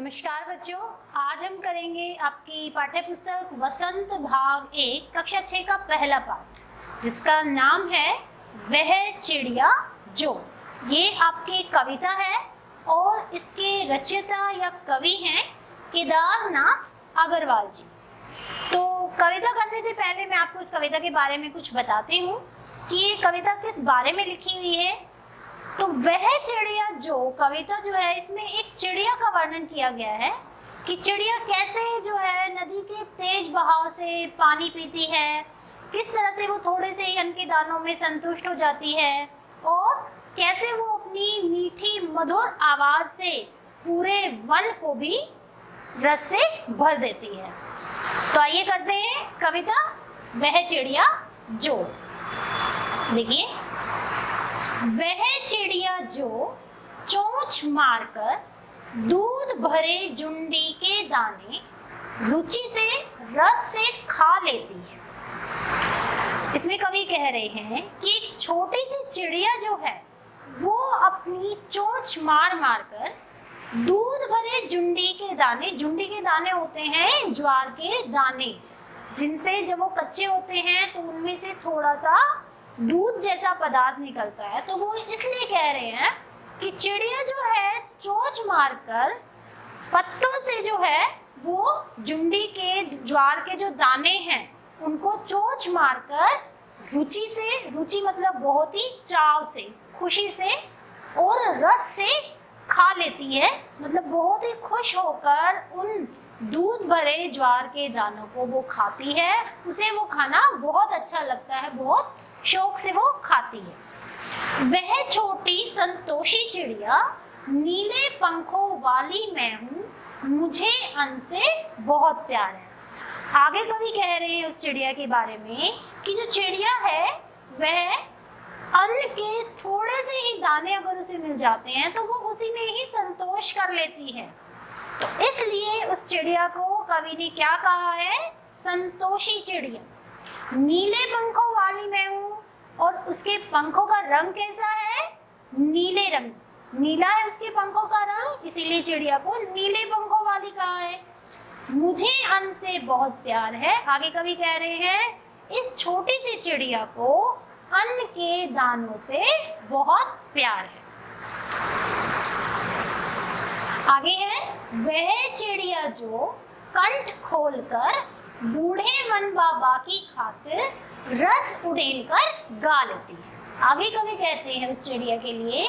नमस्कार बच्चों, आज हम करेंगे आपकी पाठ्य पुस्तक वसंत भाग 1 कक्षा 6 का पहला पाठ, जिसका नाम है वह चिड़िया जो। ये आपकी कविता है और इसके रचयिता या कवि हैं केदारनाथ अग्रवाल जी। तो कविता करने से पहले मैं आपको इस कविता के बारे में कुछ बताती हूँ कि ये कविता किस बारे में लिखी हुई है। तो वह चिड़िया जो कविता जो है, इसमें एक चिड़िया का वर्णन किया गया है कि चिड़िया कैसे जो है नदी के तेज बहाव से पानी पीती है, किस तरह से वो थोड़े से ही अन्न के दानों में संतुष्ट हो जाती है और कैसे वो अपनी मीठी मधुर आवाज से पूरे वन को भी रस से भर देती है। तो आइए करते हैं कविता वह चिड़िया जो। देखिए, वह चिड़िया जो चोंच मारकर दूध भरे जुंडी के दाने रुचि से रस से खा लेती है। इसमें कवि कह रहे हैं कि एक छोटी सी चिड़िया जो है वो अपनी चोंच मार मार कर दूध भरे जुंडी के दाने होते हैं ज्वार के दाने, जिनसे जब वो कच्चे होते हैं तो उनमें से थोड़ा सा दूध जैसा पदार्थ निकलता है। तो वो इसलिए कह रहे हैं कि चिड़िया जो है चोंच मारकर पत्तों से जो है वो जुंडी के ज्वार के जो दाने हैं उनको चोंच मारकर रुचि मतलब बहुत ही चाव से, खुशी से और रस से खा लेती है। मतलब बहुत ही खुश होकर उन दूध भरे ज्वार के दानों को वो खाती है। उसे वो खाना बहुत अच्छा लगता है, बहुत शौक से वो खाती है। वह छोटी संतोषी चिड़िया नीले पंखों वाली मैं हूँ, मुझे अन्न से बहुत प्यार है। आगे कवि कह रहे हैं उस चिड़िया के बारे में कि जो चिड़िया है वह अन्न के थोड़े से ही दाने अगर उसे मिल जाते हैं तो वो उसी में ही संतोष कर लेती है। तो इसलिए उस चिड़िया को कवि ने क्या कहा है? संतोषी चिड़िया। नीले पंखों वाली मैं हूँ और उसके पंखों का रंग कैसा है? नीले रंग, नीला है उसके पंखों का रंग, इसीलिए चिड़िया को नीले पंखों वाली कहा है। मुझे अन्न से बहुत प्यार है। आगे कवि कह रहे हैं इस छोटी सी चिड़िया को अन्न के दानों से बहुत प्यार है। आगे है वह चिड़िया जो कंठ खोलकर बूढ़े वन बाबा की खातिर रस उड़ेल कर गा लेती है। आगे कवि कहते हैं उस चिड़िया के लिए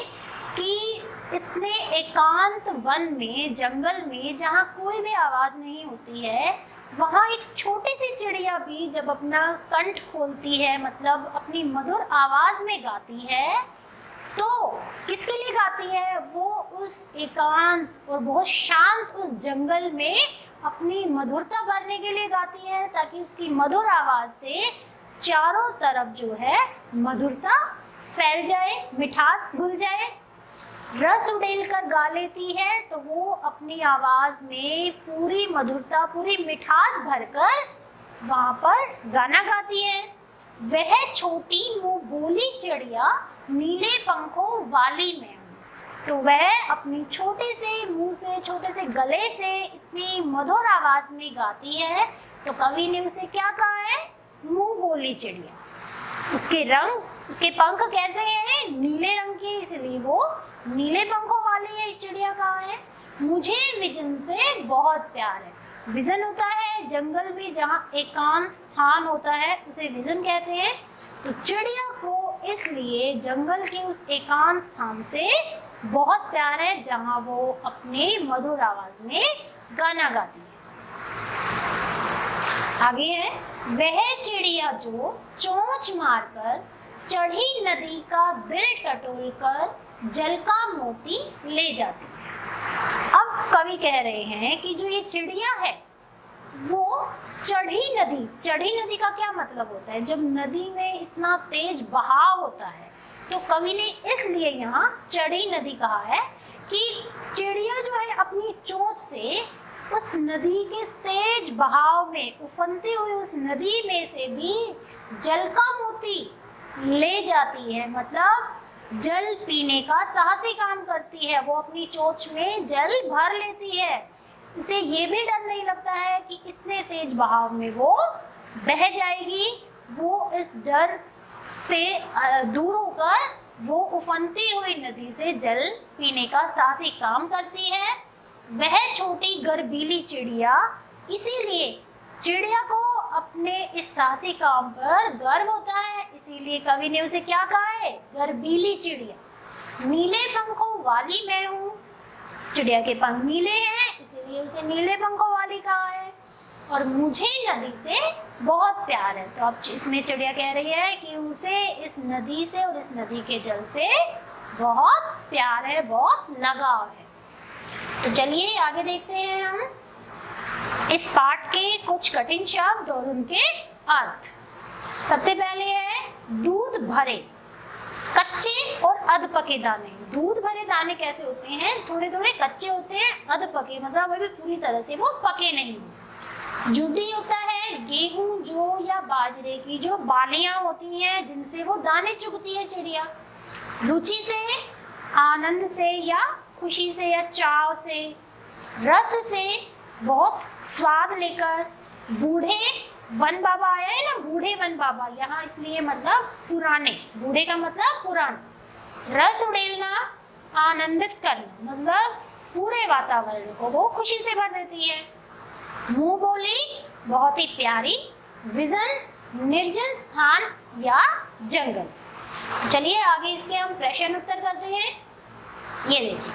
कि इतने एकांत वन में, जंगल में, जहाँ कोई भी आवाज नहीं होती है, वहाँ एक छोटी सी चिड़िया भी जब अपना कंठ खोलती है, मतलब अपनी मधुर आवाज में गाती है, तो किसके लिए गाती है? वो उस एकांत और बहुत शांत उस जंगल में अपनी मधुरता भरने के लिए गाती है, ताकि उसकी मधुर आवाज से चारों तरफ जो है मधुरता फैल जाए, मिठास घुल जाए। रस उड़ेल कर गा लेती है तो वो अपनी आवाज में पूरी मधुरता, पूरी मिठास भरकर वहां पर गाना गाती है। वह छोटी मुंह बोली चिड़िया नीले पंखों वाली मैं हूँ। तो वह अपनी छोटे से मुंह से, छोटे से गले से इतनी मधुर आवाज में गाती है। तो कवि ने उसे क्या कहा है? मुंह बोली चिड़िया। उसके रंग, उसके पंख कैसे हैं? नीले रंग के, इसलिए वो नीले पंखों वाली है चिड़िया कहा है। मुझे विजन से बहुत प्यार है। विजन होता है जंगल में जहाँ एकांत स्थान होता है, उसे विजन कहते हैं। तो चिड़िया को इसलिए जंगल के उस एकांत स्थान से बहुत प्यार है जहाँ वो अपने मधुर आवाज में गाना गाती है। आगे है वह चिड़िया जो चोंच मारकर चढ़ी नदी का दिल टटोल कर जल का मोती ले जाती है। अब कवि कह रहे हैं कि जो ये चिड़िया है वो चढ़ी नदी का क्या मतलब होता है? जब नदी में इतना तेज बहाव होता है तो कवि ने इसलिए यहाँ चढ़ी नदी कहा है कि चिड़िया जो है अपनी चोंच से उस नदी के तेज बहाव में, उफनती हुई उस नदी में से भी जल का मोती ले जाती है। मतलब जल पीने का साहसी काम करती है, वो अपनी चोंच में जल भर लेती है। इसे ये भी डर नहीं लगता है कि इतने तेज बहाव में वो बह जाएगी। वो इस डर से दूर होकर वो उफनती हुई नदी से जल पीने का साहसी काम करती है। वह छोटी गर्वीली चिड़िया, इसीलिए चिड़िया को अपने इस साहसी काम पर गर्व होता है, इसीलिए कवि ने उसे क्या कहा है? गर्वीली चिड़िया। नीले पंखों वाली मैं हूँ, चिड़िया के पंख नीले हैं इसीलिए उसे नीले पंखों वाली कहा है। और मुझे नदी से बहुत प्यार है। तो अब इसमें चिड़िया कह रही है कि उसे इस नदी से और इस नदी के जल से बहुत प्यार है, बहुत लगाव है। तो चलिए आगे देखते हैं हम इस पाठ के कुछ कठिन शब्द और उनके अर्थ। सबसे पहले है दूध भरे, कच्चे और अध पके दाने। दूध भरे दाने कैसे होते हैं? थोड़े थोड़े कच्चे होते हैं, अध पके मतलब अभी पूरी तरह से वो पके नहीं। जुडी होता है गेहूं, जौ या बाजरे की जो बालियां होती हैं जिनसे वो दाने चुगती है चिड़िया। रुचि से, आनंद से या खुशी से या चाव से। रस से, बहुत स्वाद लेकर। बूढ़े वन बाबा आया है ना, बूढ़े वन बाबा, यहाँ इसलिए मतलब पुराने, बूढ़े का मतलब पुराने। रस उड़ेलना, आनंदित करना, मतलब पूरे वातावरण को वो खुशी से भर देती है। मुंह बोली, बहुत ही प्यारी। विजन, निर्जन स्थान या जंगल। तो चलिए आगे इसके हम प्रश्न उत्तर करते हैं। ये देखिए,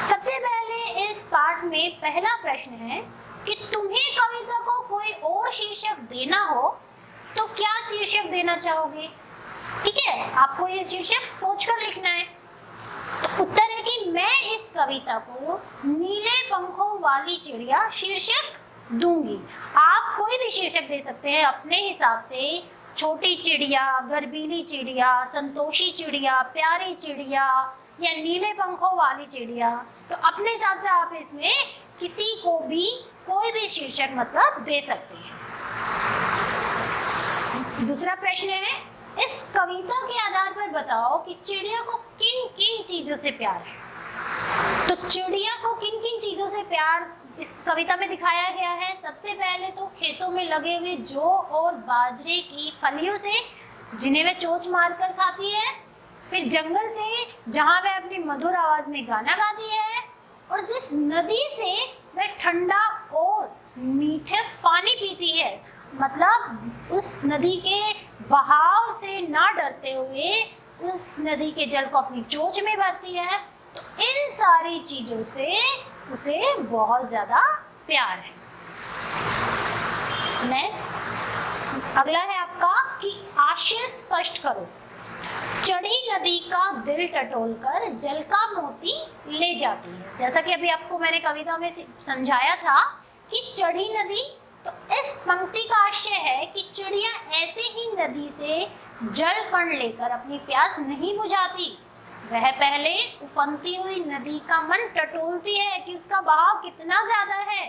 सबसे पहले इस पाठ में पहला प्रश्न है कि तुम्हें कविता को कोई और शीर्षक देना हो तो क्या शीर्षक देना चाहोगे? ठीक है, आपको ये शीर्षक सोचकर लिखना है। तो उत्तर है कि मैं इस कविता को नीले पंखों वाली चिड़िया शीर्षक दूंगी। आप कोई भी शीर्षक दे सकते हैं अपने हिसाब से। छोटी चिड़िया, गर्वीली चिड़िया, संतोषी चिड़िया, प्यारी चिड़िया या नीले पंखों वाली चिड़िया। तो अपने हिसाब से आप इसमें किसी को भी कोई भी शीर्षक मतलब दे सकते हैं। दूसरा प्रश्न है, इस कविता के आधार पर बताओ कि चिड़िया को किन किन चीजों से प्यार है। तो चिड़िया को किन किन चीजों से प्यार इस कविता में दिखाया गया है। सबसे पहले तो खेतों में लगे हुए जौ और बाजरे की फलियों से, जिन्हें वह चोंच मारकर खाती है। फिर जंगल से, जहाँ वह अपनी मधुर आवाज में गाना गाती है। और जिस नदी से वह ठंडा और मीठे पानी पीती है, मतलब उस नदी के बहाव से ना डरते हुए उस नदी के जल को अपनी चोंच में भरती है। तो इन सारी चीजों से उसे बहुत ज्यादा प्यार है। नेक्स्ट, अगला है आपका कि आशय स्पष्ट करो। चढ़ी नदी का दिल टटोलकर जल का मोती ले जाती है। जैसा कि अभी आपको मैंने कविता में समझाया था कि चढ़ी नदी, तो इस पंक्ति का आशय है कि चिड़िया ऐसे ही नदी से जल कण लेकर अपनी प्यास नहीं बुझाती। वह पहले उफनती हुई नदी का मन टटोलती है कि उसका बहाव कितना ज्यादा है,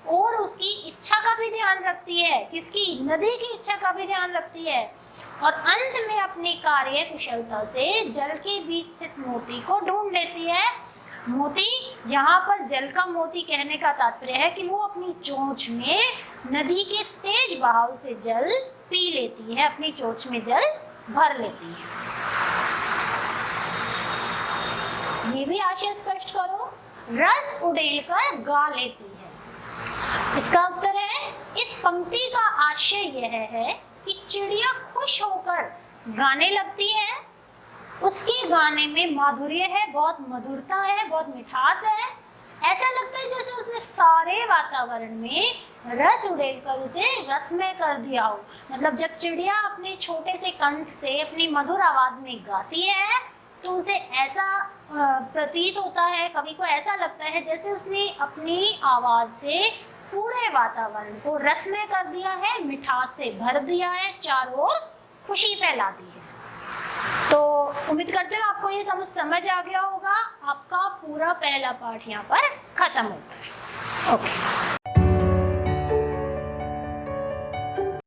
और उसकी इच्छा का भी ध्यान रखती है। किसकी? नदी की इच्छा का भी ध्यान रखती है। और अंत में अपनी कार्य कुशलता से जल के बीच स्थित मोती को ढूंढ लेती है। मोती, यहाँ पर जल का मोती कहने का तात्पर्य है कि वो अपनी चोंच में नदी के तेज बहाव से जल पी लेती है, अपनी चोंच में जल भर लेती है। ये भी आशय स्पष्ट करो। रस उड़ेलकर गा लेती है। इसका उत्तर है, इस पंक्ति का आशय यह है कि चिड़िया खुश होकर गाने लगती है। उसके गाने में माधुर्य है, बहुत मधुरता है, बहुत मिठास है। ऐसा लगता है जैसे उसने सारे वातावरण में रस उड़ेलकर उसे रसमय कर दिया हो। मतलब जब चिड़िया अपने छोटे से कंठ से अपनी मधुर आवाज में गाती है तो उसे ऐसा प्रतीत होता है, कवि को ऐसा लगता है जैसे उसने अपनी आवाज से पूरे वातावरण को रसमय कर दिया है, मिठास से भर दिया है, चारों ओर खुशी फैला दी है। तो उम्मीद करते हो आपको ये समझ आ गया होगा। आपका पूरा पहला पाठ यहाँ पर खत्म होता है। ओके।